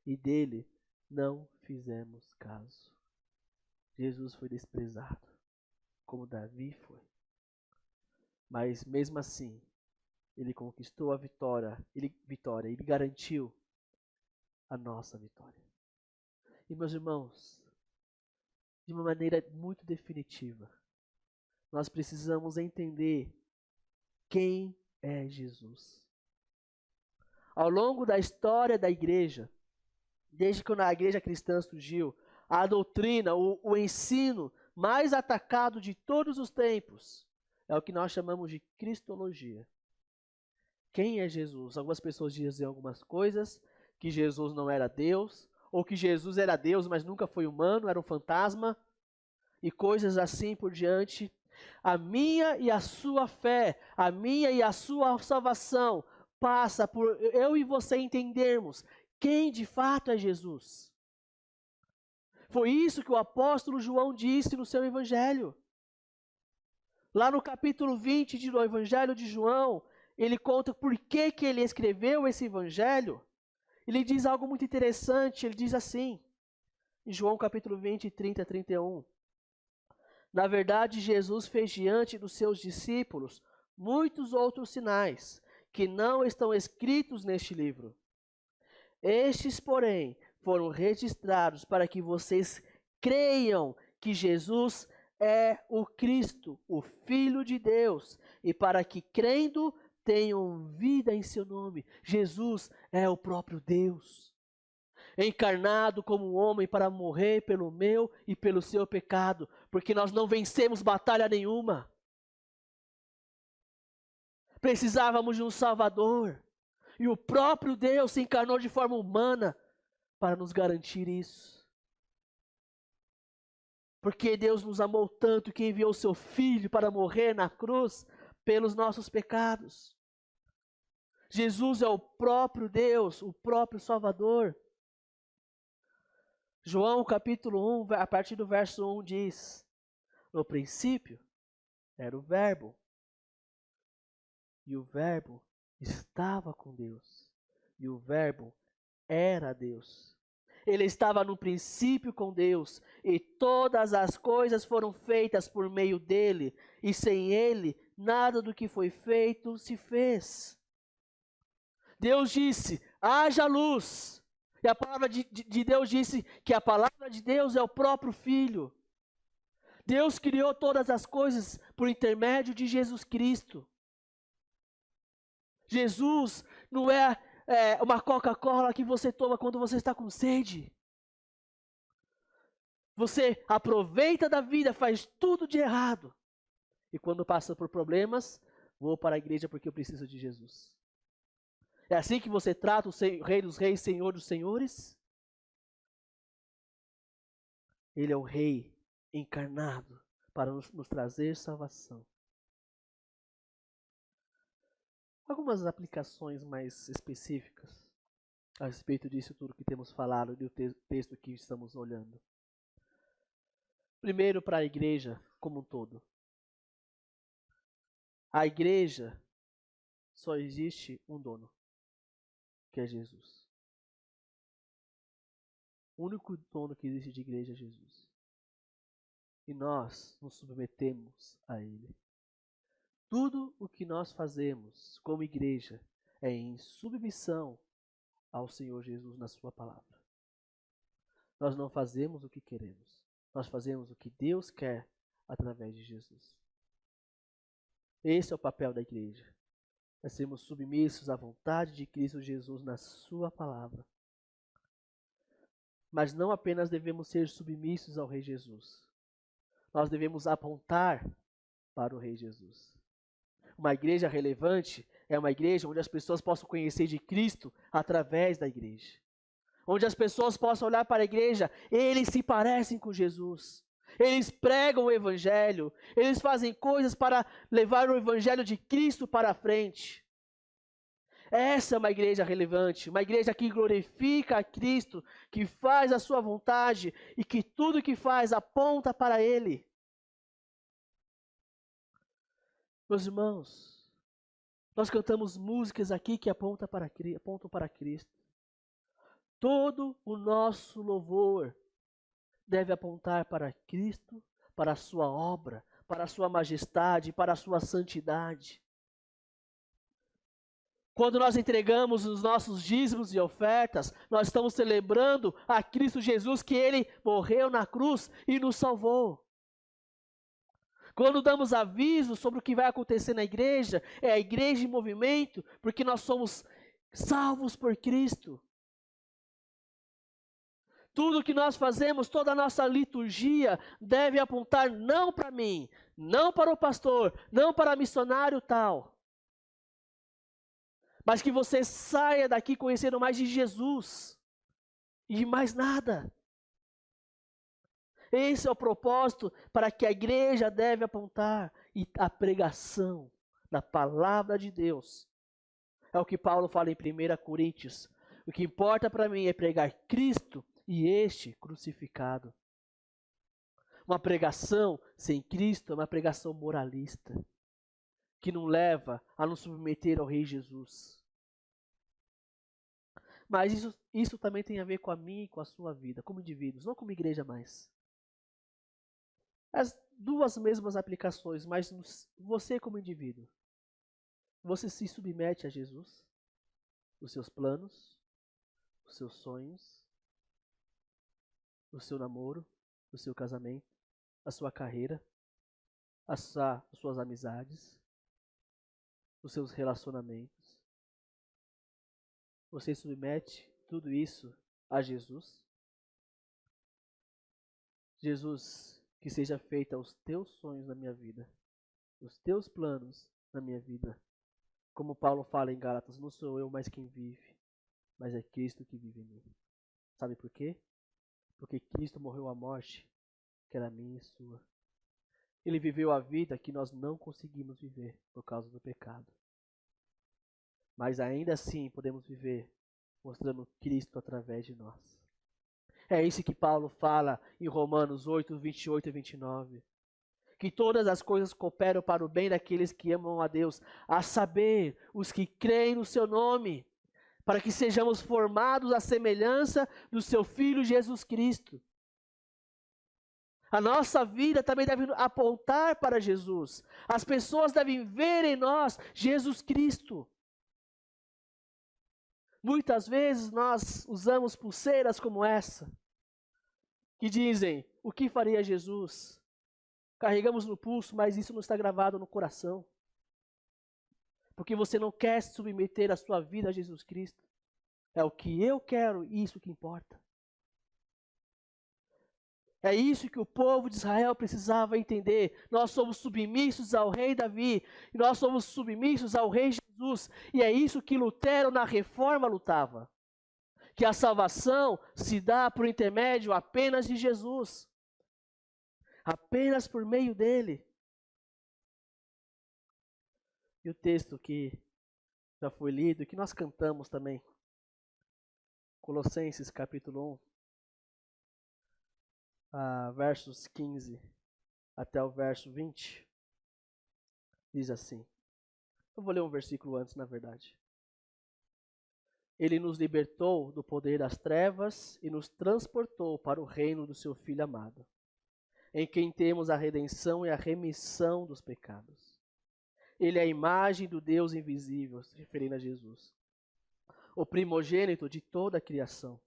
e dele não fizemos caso. Jesus foi desprezado, como Davi foi. Mas mesmo assim, ele conquistou a vitória, ele garantiu a nossa vitória. E meus irmãos, de uma maneira muito definitiva, nós precisamos entender quem é Jesus. Ao longo da história da igreja, desde que a igreja cristã surgiu, a doutrina, o ensino mais atacado de todos os tempos é o que nós chamamos de cristologia. Quem é Jesus? Algumas pessoas dizem algumas coisas, que Jesus não era Deus. ou que Jesus era Deus, mas nunca foi humano, era um fantasma, e coisas assim por diante. A minha e a sua fé, a minha e a sua salvação passa por eu e você entendermos quem de fato é Jesus. Foi isso que o apóstolo João disse no seu evangelho. Lá no capítulo 20 do evangelho de João, ele conta por que ele escreveu esse evangelho. Ele diz algo muito interessante, ele diz assim, em João capítulo 20, 30 a 31. Na verdade, Jesus fez diante dos seus discípulos muitos outros sinais, que não estão escritos neste livro. Estes, porém, foram registrados para que vocês creiam que Jesus é o Cristo, o Filho de Deus, e para que, crendo, tenham vida em seu nome. Jesus é o próprio Deus, encarnado como um homem para morrer pelo meu e pelo seu pecado, porque nós não vencemos batalha nenhuma. Precisávamos de um Salvador, e o próprio Deus se encarnou de forma humana para nos garantir isso. Porque Deus nos amou tanto que enviou o seu Filho para morrer na cruz pelos nossos pecados. Jesus é o próprio Deus, o próprio Salvador. João capítulo 1, a partir do verso 1 diz: no princípio era o Verbo, e o Verbo estava com Deus, e o Verbo era Deus. Ele estava no princípio com Deus, e todas as coisas foram feitas por meio dele, e sem ele, nada do que foi feito se fez. Deus disse: haja luz. E a palavra de Deus disse que a palavra de Deus é o próprio Filho. Deus criou todas as coisas por intermédio de Jesus Cristo. Jesus não é uma Coca-Cola que você toma quando você está com sede. Você aproveita da vida, faz tudo de errado. E quando passa por problemas, vou para a igreja porque eu preciso de Jesus. É assim que você trata o Rei dos Reis, Senhor dos Senhores? Ele é o Rei encarnado para nos trazer salvação. Algumas aplicações mais específicas a respeito disso tudo que temos falado e do texto que estamos olhando. Primeiro, para a igreja como um todo. A igreja só existe um dono, que é Jesus. O único dono que existe de igreja é Jesus. E nós nos submetemos a Ele. Tudo o que nós fazemos como igreja é em submissão ao Senhor Jesus na sua palavra. Nós não fazemos o que queremos. Nós fazemos o que Deus quer através de Jesus. Esse é o papel da igreja. É sermos submissos à vontade de Cristo Jesus na sua palavra. Mas não apenas devemos ser submissos ao Rei Jesus. Nós devemos apontar para o Rei Jesus. Uma igreja relevante é uma igreja onde as pessoas possam conhecer de Cristo através da igreja. Onde as pessoas possam olhar para a igreja, eles se parecem com Jesus. Eles pregam o Evangelho, eles fazem coisas para levar o Evangelho de Cristo para a frente. Essa é uma igreja relevante, uma igreja que glorifica a Cristo, que faz a sua vontade e que tudo que faz aponta para Ele. Meus irmãos, nós cantamos músicas aqui que apontam para Cristo. Todo o nosso louvor deve apontar para Cristo, para a sua obra, para a sua majestade, para a sua santidade. Quando nós entregamos os nossos dízimos e ofertas, nós estamos celebrando a Cristo Jesus, que Ele morreu na cruz e nos salvou. Quando damos aviso sobre o que vai acontecer na igreja, é a igreja em movimento, porque nós somos salvos por Cristo. Tudo que nós fazemos, toda a nossa liturgia deve apontar não para mim, não para o pastor, não para missionário tal. Mas que você saia daqui conhecendo mais de Jesus e mais nada. Esse é o propósito para que a igreja deve apontar, e a pregação da palavra de Deus. É o que Paulo fala em 1 Coríntios. O que importa para mim é pregar Cristo e este crucificado. Uma pregação sem Cristo é uma pregação moralista, que não leva a nos submeter ao Rei Jesus. Mas isso também tem a ver com a minha e com a sua vida, como indivíduos, não como igreja mais. As duas mesmas aplicações, mas você como indivíduo. Você se submete a Jesus, os seus planos, os seus sonhos, o seu namoro, o seu casamento, a sua carreira, as suas amizades, os seus relacionamentos. Você submete tudo isso a Jesus? Jesus, que seja feita os teus sonhos na minha vida, os teus planos na minha vida. Como Paulo fala em Gálatas, não sou eu mais quem vive, mas é Cristo que vive em mim. Sabe por quê? Porque Cristo morreu a morte, que era minha e sua. Ele viveu a vida que nós não conseguimos viver por causa do pecado. Mas ainda assim podemos viver mostrando Cristo através de nós. É isso que Paulo fala em Romanos 8, 28 e 29. Que todas as coisas cooperam para o bem daqueles que amam a Deus, a saber, os que creem no seu nome, para que sejamos formados à semelhança do seu Filho Jesus Cristo. A nossa vida também deve apontar para Jesus. As pessoas devem ver em nós Jesus Cristo. Muitas vezes nós usamos pulseiras como essa, que dizem, o que faria Jesus? Carregamos no pulso, mas isso não está gravado no coração. Porque você não quer submeter a sua vida a Jesus Cristo. É o que eu quero, isso que importa. É isso que o povo de Israel precisava entender. Nós somos submissos ao rei Davi, e nós somos submissos ao rei Jesus. E é isso que Lutero na Reforma lutava. Que a salvação se dá por intermédio apenas de Jesus. Apenas por meio dele. E o texto que já foi lido, que nós cantamos também. Colossenses capítulo 1, versos 15 até o verso 20. Diz assim. Eu vou ler um versículo antes, na verdade. Ele nos libertou do poder das trevas e nos transportou para o reino do seu Filho amado, em quem temos a redenção e a remissão dos pecados. Ele é a imagem do Deus invisível, se referindo a Jesus, o primogênito de toda a criação.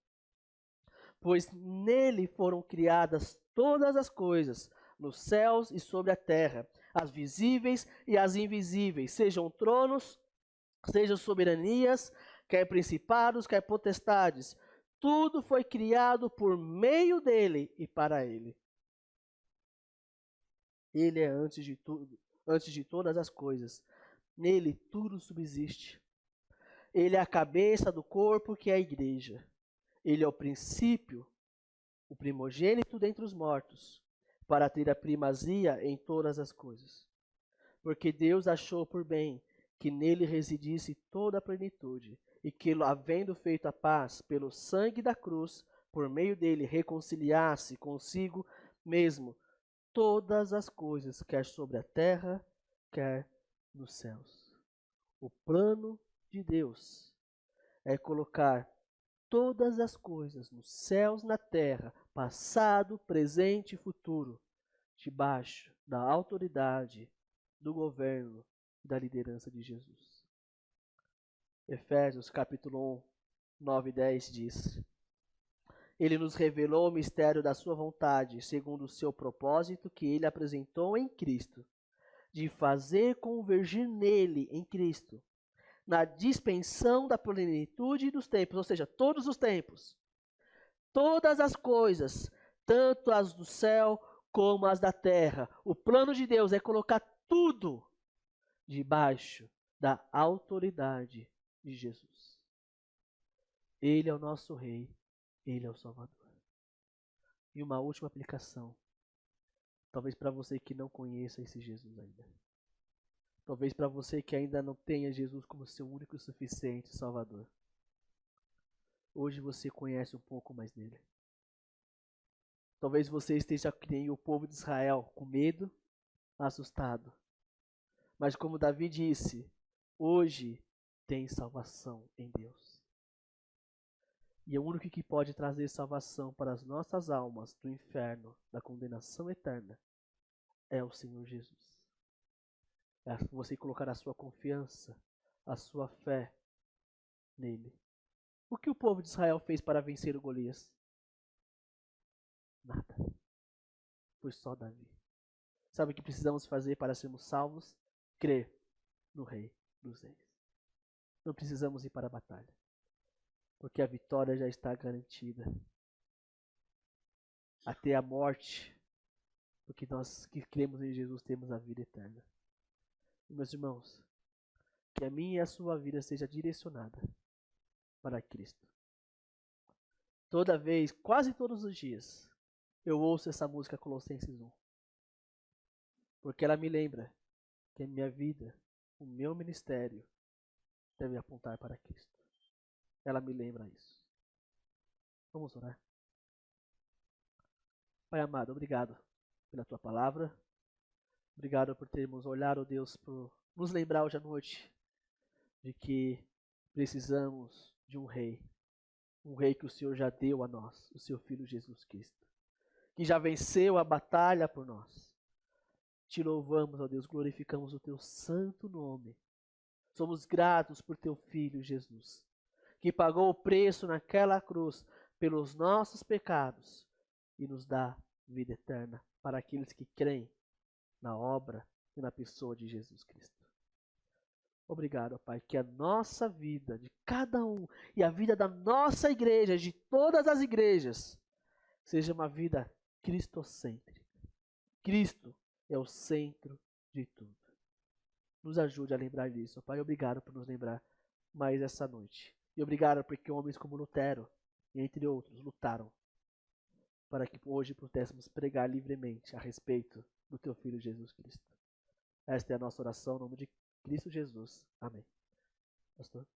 Pois nele foram criadas todas as coisas, nos céus e sobre a terra, as visíveis e as invisíveis, sejam tronos, sejam soberanias, quer principados, quer potestades. Tudo foi criado por meio dele e para ele. Ele é antes de tudo, antes de todas as coisas. Nele tudo subsiste. Ele é a cabeça do corpo, que é a igreja. Ele é o princípio, o primogênito dentre os mortos, para ter a primazia em todas as coisas. Porque Deus achou por bem que nele residisse toda a plenitude, e que, havendo feito a paz pelo sangue da cruz, por meio dele reconciliasse consigo mesmo todas as coisas, quer sobre a terra, quer nos céus. O plano de Deus é colocar todas as coisas nos céus, na terra, passado, presente e futuro, debaixo da autoridade, do governo e da liderança de Jesus. Efésios capítulo 1, 9 e 10 diz: Ele nos revelou o mistério da sua vontade, segundo o seu propósito que ele apresentou em Cristo, de fazer convergir nele, em Cristo, na dispensão da plenitude dos tempos, ou seja, todos os tempos, todas as coisas, tanto as do céu como as da terra. O plano de Deus é colocar tudo debaixo da autoridade de Jesus. Ele é o nosso rei, Ele é o Salvador. E uma última aplicação. Talvez para você que não conheça esse Jesus ainda. Talvez para você que ainda não tenha Jesus como seu único e suficiente Salvador. Hoje você conhece um pouco mais dele. Talvez você esteja que nem o povo de Israel, com medo, assustado. Mas como Davi disse, hoje tem salvação em Deus. E o único que pode trazer salvação para as nossas almas do inferno, da condenação eterna, é o Senhor Jesus. É você colocar a sua confiança, a sua fé nele. O que o povo de Israel fez para vencer o Golias? Nada. Foi só Davi. Sabe o que precisamos fazer para sermos salvos? Crer no Rei dos Reis. Não precisamos ir para a batalha, porque a vitória já está garantida. Até a morte, porque nós que cremos em Jesus temos a vida eterna. E, meus irmãos, que a minha e a sua vida seja direcionada para Cristo. Toda vez, quase todos os dias, eu ouço essa música Colossenses 1. Porque ela me lembra que a minha vida, o meu ministério, deve apontar para Cristo. Ela me lembra isso. Vamos orar. Pai amado, obrigado pela tua palavra. Obrigado por termos olhado, Deus, por nos lembrar hoje à noite de que precisamos de um rei que o Senhor já deu a nós, o seu Filho Jesus Cristo, que já venceu a batalha por nós. Te louvamos, ó Deus, glorificamos o teu santo nome. Somos gratos por teu Filho Jesus, que pagou o preço naquela cruz pelos nossos pecados e nos dá vida eterna para aqueles que creem na obra e na pessoa de Jesus Cristo. Obrigado, Pai, que a nossa vida, de cada um, e a vida da nossa igreja, de todas as igrejas, seja uma vida cristocêntrica. Cristo é o centro de tudo. Nos ajude a lembrar disso, Pai. Obrigado por nos lembrar mais essa noite. E obrigado porque homens como Lutero, entre outros, lutaram para que hoje pudéssemos pregar livremente a respeito do teu Filho Jesus Cristo. Esta é a nossa oração, em nome de Cristo Jesus. Amém. Pastor?